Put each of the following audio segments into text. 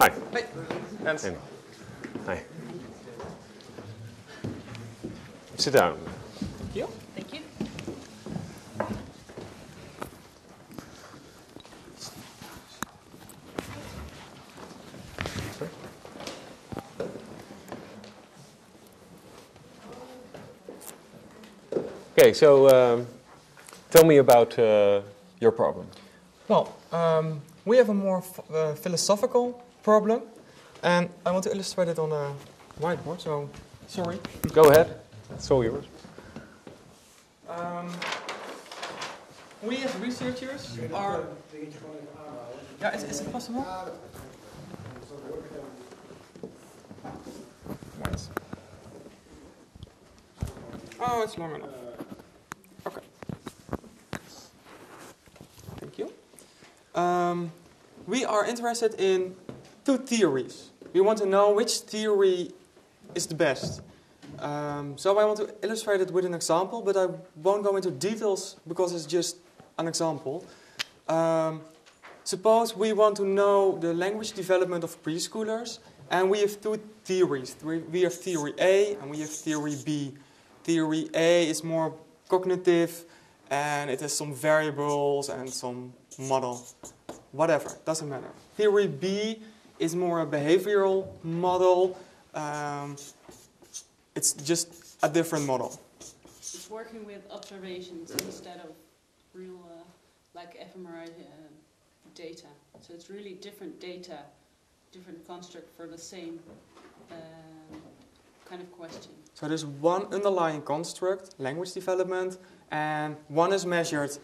Hi. Hey. Hans. Hey. Hi. Sit down. Thank you. Thank you. Okay, so tell me about your problem. Well, we have a more philosophical problem, and I want to illustrate it on a whiteboard, so sorry. Go ahead. It's all yours. We as researchers are... Yeah, is it possible? Right. Oh, it's long enough. Okay. Thank you. We are interested in two theories. We want to know which theory is the best. So I want to illustrate it with an example, but I won't go into details because it's just an example. Suppose we want to know the language development of preschoolers, and we have two theories. We have theory A and we have theory B. Theory A is more cognitive, and it has some variables and some model. Whatever, doesn't matter. Theory B is more a behavioral model. It's just a different model. It's working with observations instead of real, like fMRI data. So it's really different data, different construct for the same kind of question. So there's one underlying construct, language development, and one is measured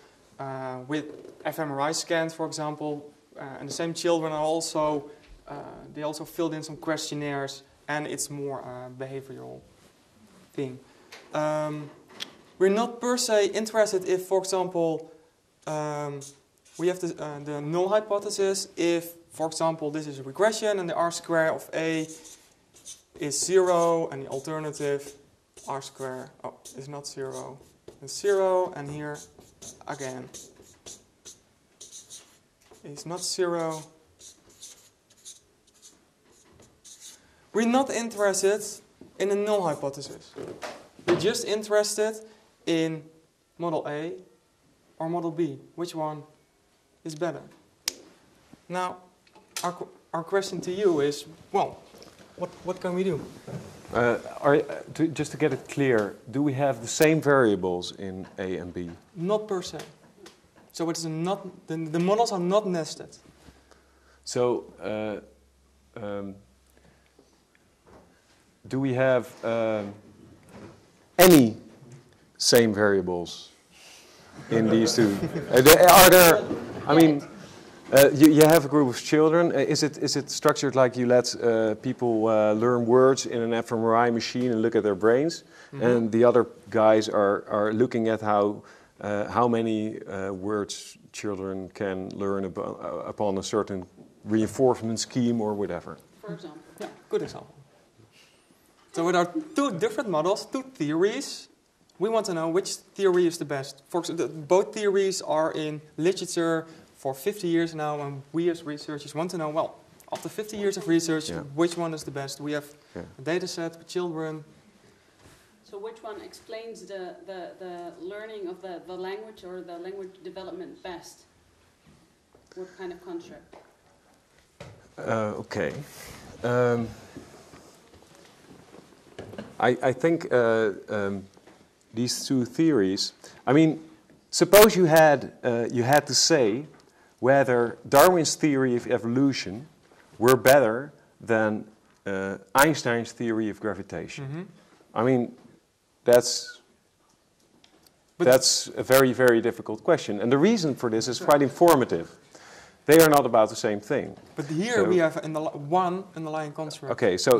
with fMRI scans, for example, and the same children are also, they also filled in some questionnaires, and it's more behavioral thing. We're not per se interested if, for example, we have the null hypothesis if, for example, this is a regression and the R square of A is 0 and the alternative R square is not 0. It's 0 and here again is not 0. We're not interested in a null hypothesis. We're just interested in model A or model B. Which one is better? Now, our question to you is, well, what can we do? Just to get it clear, do we have the same variables in A and B? Not per se. So it's not the models are not nested. So do we have any same variables in these two? Are there? I mean, you have a group of children. Is it structured like you let people learn words in an fMRI machine and look at their brains, and the other guys are looking at how many words children can learn upon a certain reinforcement scheme or whatever? For example. Yeah, good example. So with our two different models, two theories, we want to know which theory is the best. Both theories are in literature for 50 years now, and we as researchers want to know, well, after 50 years of research, which one is the best? We have a data set with children. So which one explains the learning of the language or the language development best? What kind of construct? Okay. I think these two theories. I mean, suppose you had to say whether Darwin's theory of evolution were better than Einstein's theory of gravitation. I mean, that's a very, very difficult question, and the reason for this is quite informative. They are not about the same thing. But here we have one underlying construct. Okay, so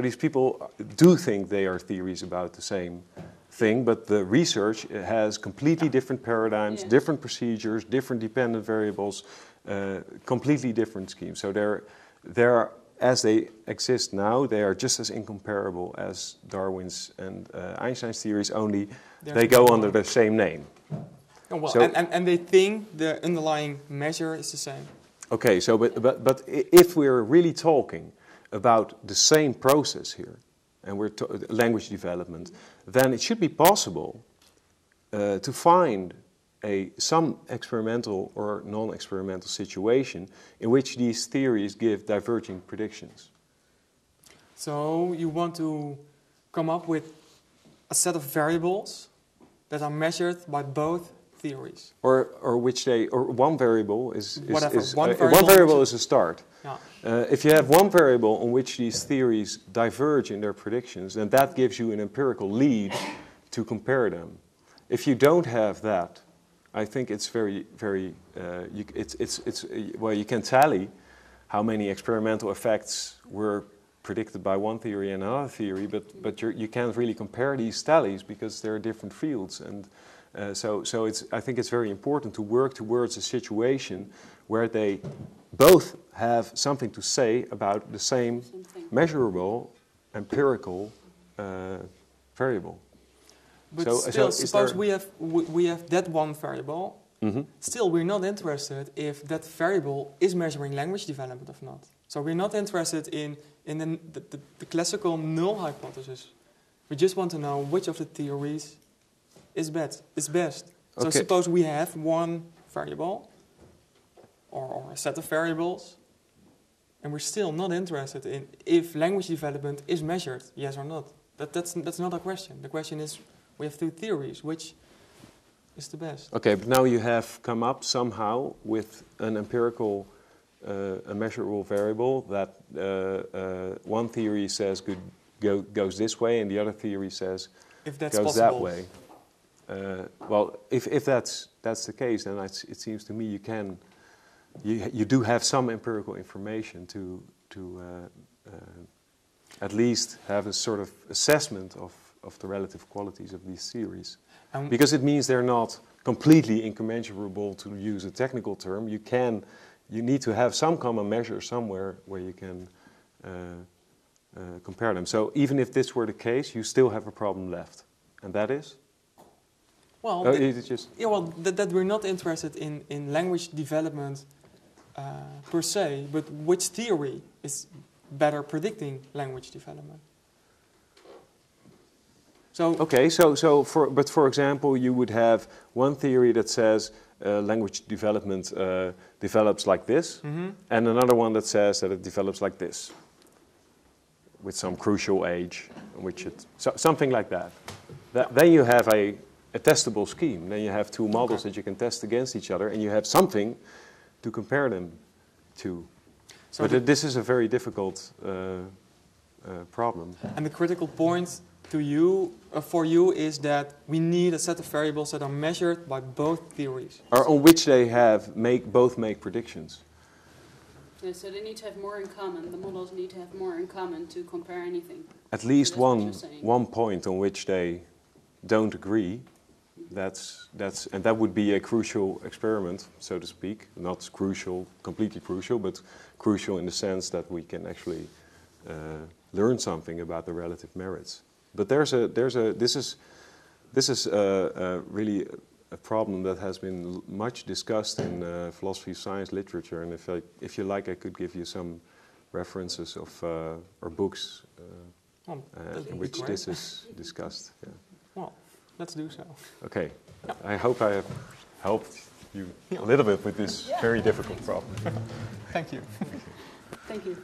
these people do think they are theories about the same thing, but the research has completely different paradigms, different procedures, different dependent variables, completely different schemes. So they're as they exist now, they are just as incomparable as Darwin's and Einstein's theories, only they go under the same name. Oh, well, so, and they think the underlying measure is the same. Okay, so but if we're really talking about the same process here, and we're language development, then it should be possible to find some experimental or non-experimental situation in which these theories give diverging predictions. So you want to come up with a set of variables that are measured by both theories, or one variable is whatever. One variable is a start. Yeah. If you have one variable on which these theories diverge in their predictions, then that gives you an empirical lead to compare them. If you don't have that, I think it's very, very. Well, you can tally how many experimental effects were predicted by one theory and another theory, but you can't really compare these tallies because they're different fields, and so I think it's very important to work towards a situation where they both have something to say about the same measurable empirical variable. But still, suppose we have that one variable. Mm-hmm. Still, we're not interested if that variable is measuring language development or not. So we're not interested in the classical null hypothesis. We just want to know which of the theories is best. Okay. So suppose we have one variable or a set of variables, and we're still not interested in if language development is measured, yes or not. That's not a question. The question is, we have two theories, which is the best? Okay, but now you have come up somehow with an empirical, a measurable variable that one theory says goes this way, and the other theory says goes possible. That way. Well, if that's the case, then it seems to me you do have some empirical information to at least have a sort of assessment of the relative qualities of these theories. Because it means they're not completely incommensurable, to use a technical term. You need to have some common measure somewhere where you can compare them. So even if this were the case, you still have a problem left, and that is? Well, that we're not interested in language development per se, but which theory is better predicting language development. So okay, but for example, you would have one theory that says language development develops like this, mm-hmm. and another one that says that it develops like this, with some crucial age, something like that. Then you have a testable scheme. Then you have two models that you can test against each other, and you have something to compare them to. So but this is a very difficult problem. And the critical point for you is that we need a set of variables that are measured by both theories. Or on which they both make predictions. Yeah, so they need to have more in common. The models need to have more in common to compare anything. At least one point on which they don't agree. And that would be a crucial experiment, so to speak. Not crucial, completely crucial, but crucial in the sense that we can actually learn something about the relative merits. But this is really a problem that has been much discussed in philosophy of science literature. And if you like, I could give you some references of or books in which this is discussed. Yeah. Well, let's do so. Okay. Yeah. I hope I have helped you a little bit with this very difficult problem. Thank you. Thank you.